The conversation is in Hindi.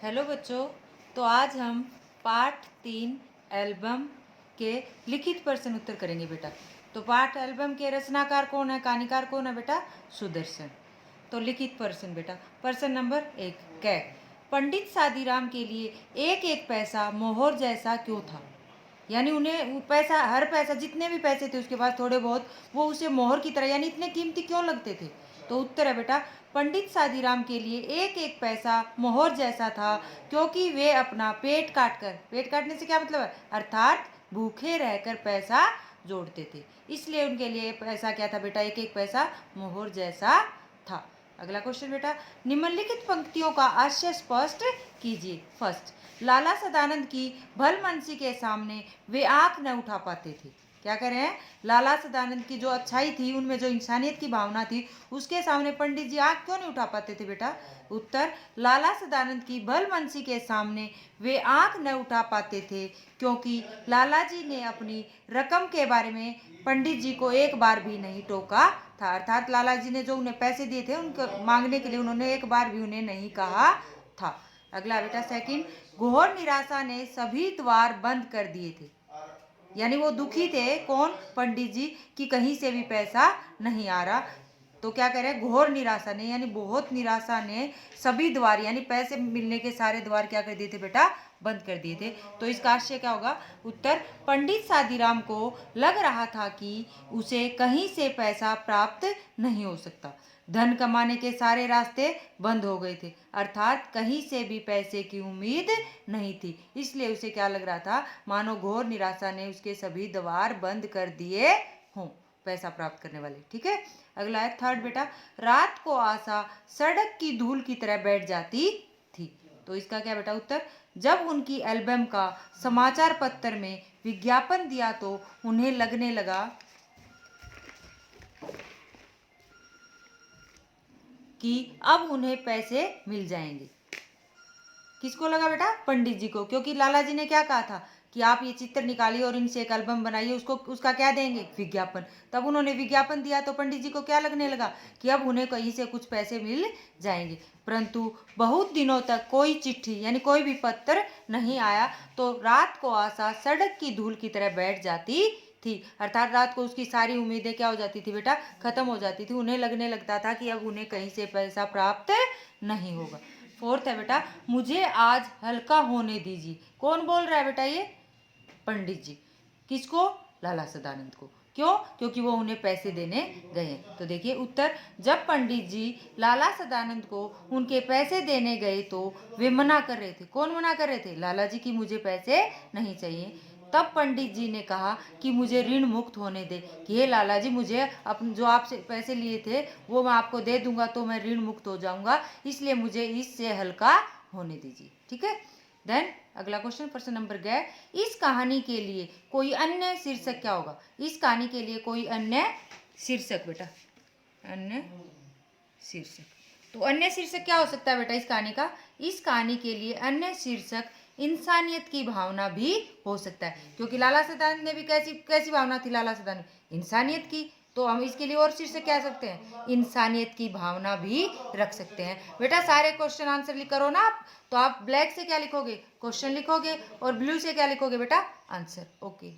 हेलो बच्चों। तो आज हम पाठ 3 एल्बम के लिखित प्रश्न उत्तर करेंगे बेटा। तो पाठ एल्बम के रचनाकार कौन है, कहानीकार कौन है बेटा? सुदर्शन। तो लिखित प्रश्न बेटा, प्रश्न नंबर 1 कै पंडित सादीराम के लिए एक एक पैसा मोहर जैसा क्यों था? यानी उन्हें पैसा, हर पैसा, जितने भी पैसे थे उसके पास थोड़े बहुत, वो उसे मोहर की तरह यानी इतने कीमती क्यों लगते थे? तो उत्तर है बेटा, पंडित सादीराम के लिए एक एक पैसा मोहर जैसा था क्योंकि वे अपना पेट काटने से क्या मतलब है, अर्थात भूखे रहकर पैसा जोड़ते थे, इसलिए उनके लिए पैसा क्या था बेटा? एक एक पैसा मोहर जैसा था। अगला क्वेश्चन बेटा, निम्नलिखित पंक्तियों का आशय स्पष्ट कीजिए। फर्स्ट, लाला सदानंद की भलमनसी के सामने वे आंख न उठा पाते थे। क्या कह रहे हैं? लाला सदानंद की जो अच्छाई थी, उनमें जो इंसानियत की भावना थी, उसके सामने पंडित जी आंख क्यों नहीं उठा पाते थे बेटा? उत्तर, लाला सदानंद की भलमनसी के सामने वे आंख न उठा पाते थे क्योंकि लाला जी ने अपनी रकम के बारे में पंडित जी को एक बार भी नहीं टोका था। अर्थात लाला जी ने जो उन्हें पैसे दिए थे उनको मांगने के लिए उन्होंने एक बार भी उन्हें नहीं कहा था। अगला बेटा सेकंड, घोर निराशा ने सभी द्वार बंद कर दिए थे। यानी वो दुखी थे, कौन? पंडित जी, कि कहीं से भी पैसा नहीं आ रहा। तो क्या कह रहे हैं? घोर निराशा ने, यानी बहुत निराशा ने सभी द्वार, यानी पैसे मिलने के सारे द्वार क्या कर दिए थे बेटा? बंद कर दिए थे। तो इसका आशय क्या होगा? उत्तर, पंडित सादीराम को लग रहा था कि उसे कहीं से पैसा प्राप्त नहीं हो सकता। धन कमाने के सारे रास्ते बंद हो गए थे, अर्थात कहीं से भी पैसे की उम्मीद नहीं थी। इसलिए उसे क्या लग रहा था? मानो घोर निराशा ने उसके सभी द्वार बंद कर दिए हों पैसा प्राप्त करने वाले। ठीक है। अगला है थर्ड बेटा, रात को आशा सड़क की धूल की तरह बैठ जाती थी। तो इसका क्या बेटा? उत्तर, जब उनकी एल्बम का समाचार पत्र में विज्ञापन दिया तो उन्हें लगने लगा कि अब उन्हें पैसे मिल जाएंगे। किसको लगा बेटा? पंडित जी को, क्योंकि लाला जी ने क्या कहा था कि आप ये चित्र निकालिए और इनसे एक एल्बम बनाइए, उसको उसका क्या देंगे? विज्ञापन। तब उन्होंने विज्ञापन दिया तो पंडित जी को क्या लगने लगा कि अब उन्हें कहीं से कुछ पैसे मिल जाएंगे। परंतु बहुत दिनों तक कोई चिट्ठी यानी कोई भी पत्र नहीं आया, तो रात को आशा सड़क की धूल की तरह बैठ जाती थी। अर्थात रात को उसकी सारी उम्मीदें क्या हो जाती थी बेटा? खत्म हो जाती थी। उन्हें लगने लगता था कि अब उन्हें कहीं से पैसा प्राप्त नहीं होगा। फोर्थ है बेटा, मुझे आज हल्का होने दीजिए। कौन बोल रहा है बेटा? ये पंडित जी। किसको? लाला सदानंद को। क्यों? क्योंकि वो उन्हें पैसे देने गए। तो देखिए उत्तर, जब पंडित जी लाला सदानंद को उनके पैसे देने गए तो वे मना कर रहे थे। कौन मना कर रहे थे? लाला जी की मुझे पैसे नहीं चाहिए। तब पंडित जी ने कहा कि मुझे ऋण मुक्त होने दे, कि हे लाला जी, मुझे अपने जो आपसे पैसे लिए थे वो मैं आपको दे दूंगा तो मैं ऋण मुक्त हो जाऊंगा, इसलिए मुझे इससे हल्का होने दीजिए। ठीक है। देन अगला क्वेश्चन, प्रश्न नंबर गए, इस कहानी के लिए कोई अन्य शीर्षक क्या होगा? इस कहानी के लिए कोई अन्य शीर्षक बेटा, अन्य शीर्षक। तो अन्य शीर्षक क्या हो सकता है बेटा इस कहानी का? इस कहानी के लिए अन्य शीर्षक इंसानियत की भावना भी हो सकता है, क्योंकि लाला सदानंद ने भी कैसी कैसी भावना थी लाला सदानंद? इंसानियत की। तो हम इसके लिए और शीर्षक क्या सकते हैं? इंसानियत की भावना भी रख सकते हैं। बेटा सारे क्वेश्चन आंसर लिख करो ना आप, तो आप ब्लैक से क्या लिखोगे? क्वेश्चन लिखोगे, और ब्लू से क्या लिखोगे बेटा? आंसर। ओके।